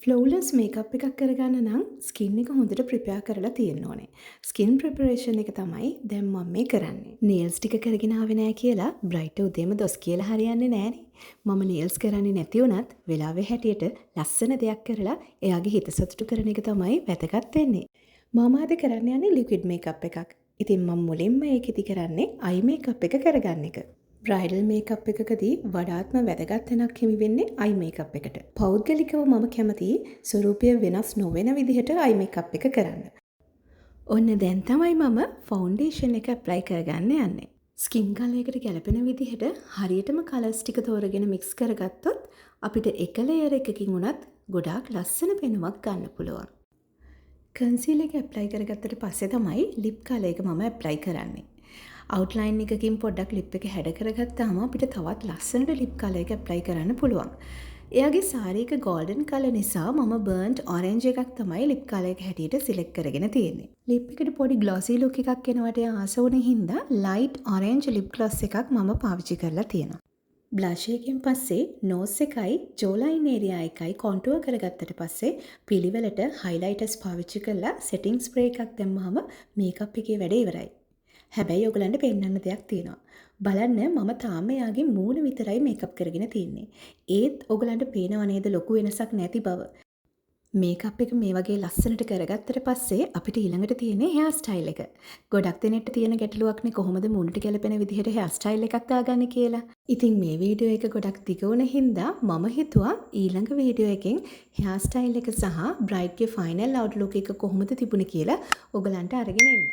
ෆ්ලෝලස් makeup එකක් කරගන්න නම් ස්කින් එක හොඳට ප්‍රිපෙයාර් කරලා තියෙන්න ඕනේ. ස්කින් ප්‍රිපරේෂන් එක තමයි දැන් මම මේ කරන්නේ. නේල්ස් ටික කරගෙන ආවේ නෑ කියලා බ්‍රයිට් උදේම දොස් කියලා හරියන්නේ නෑනේ. මම නේල්ස් කරන්නේ නැති වුණත් වෙලාවේ හැටියට ලස්සන දෙයක් කරලා එයාගේ හිත සතුටු කරන එක තමයි වැදගත් වෙන්නේ. මම අද කරන්න යන්නේ ලික්විඩ් මේකප් එකක්. ඉතින් මම මුලින්ම ඒකෙදි කරන්නේ අයි මේකප් එක කරගන්න එක. බ්‍රයිඩල් මේකප් එකකදී වඩාත්ම වැදගත් තැනක් හිමි වෙන්නේ අයි මේකප් එකට. පෞද්ගලිකව මම කැමති ස්වරූපය වෙනස් නොවන විදිහට අයි මේකප් එක කරන්න. ඔන්න දැන් තමයි මම ෆවුන්ඩේෂන් එක ඇප්ලයි කරගන්න යන්නේ. ස්කින් කලර් එකට ගැලපෙන විදිහට හරියටම කලර්ස් ටික තෝරගෙන මික්ස් කරගත්තොත් අපිට එක ලේයර් එකකින් උනත් ගොඩාක් ලස්සන පෙනුමක් ගන්න පුළුවන්. කන්සීලර් එක ඇප්ලයි කරගත්තට පස්සේ තමයි ලිප් කලර් එක මම ඇප්ලයි කරන්නේ. අවුට්ලයින් එකකින් පොඩ්ඩක් ලිප් එක හැඩ කරගත්තාම අපිට තවත් ලස්සනට ලිප් කලර් එක ඇප්ලයි කරන්න පුළුවන්. එයාගේ සාරී එක ගෝල්ඩන් කලර් නිසා මම බර්න්ට් ඔරෙන්ජ් එකක් තමයි ලිප් කලර් එක හැටියට සිලෙක්ට් කරගෙන තියෙන්නේ. ලිප් එකට පොඩි ග්ලොසි ලුක් එකක් එනවට ආස වුණ හින්දා ලයිට් ඔරෙන්ජ් ලිප් ග්ලොස් එකක් මම පාවිච්චි කරලා තියෙනවා. බ්ලෂ් එකෙන් පස්සේ නෝස් එකයි ජෝ ලයින් ඒරියා එකයි කොන්ටුවර් කරගත්තට පස්සේ පිළිවෙලට හයිලයිටර්ස් පාවිච්චි කරලා සෙටිං ස්ප්‍රේ එකක් දැම්මම මේකප් එකේ වැඩ ඉවරයි. හැබැයි ඔයගලන්ට පෙන්වන්න දෙයක් තියෙනවා. බලන්න මම තාම එයාගේ මූණ විතරයි මේකප් කරගෙන තියන්නේ. ඒත් ඔයගලන්ට පේනව නේද ලොකු වෙනසක් නැති බව. මේකප් එක මේ වගේ ලස්සනට කරගත්තට පස්සේ අපිට ඊළඟට තියෙන්නේ හෙයාර් ස්ටයිල් එක. ගොඩක් දෙනෙක්ට තියෙන ගැටලුවක්නේ කොහොමද මූණට ගැලපෙන විදිහට හෙයාර් ස්ටයිල් එකක් දාගන්නේ කියලා. ඉතින් මේ වීඩියෝ එක ගොඩක් දිග වුණ හින්දා මම හිතුවා ඊළඟ වීඩියෝ එකෙන් හෙයාර් ස්ටයිල් එක සහ බ්‍රයිඩ්ගේ ෆයිනල් අවුට්ලුක් එක කොහොමද තිබුණේ කියලා ඔයගලන්ට අරගෙන එන්න.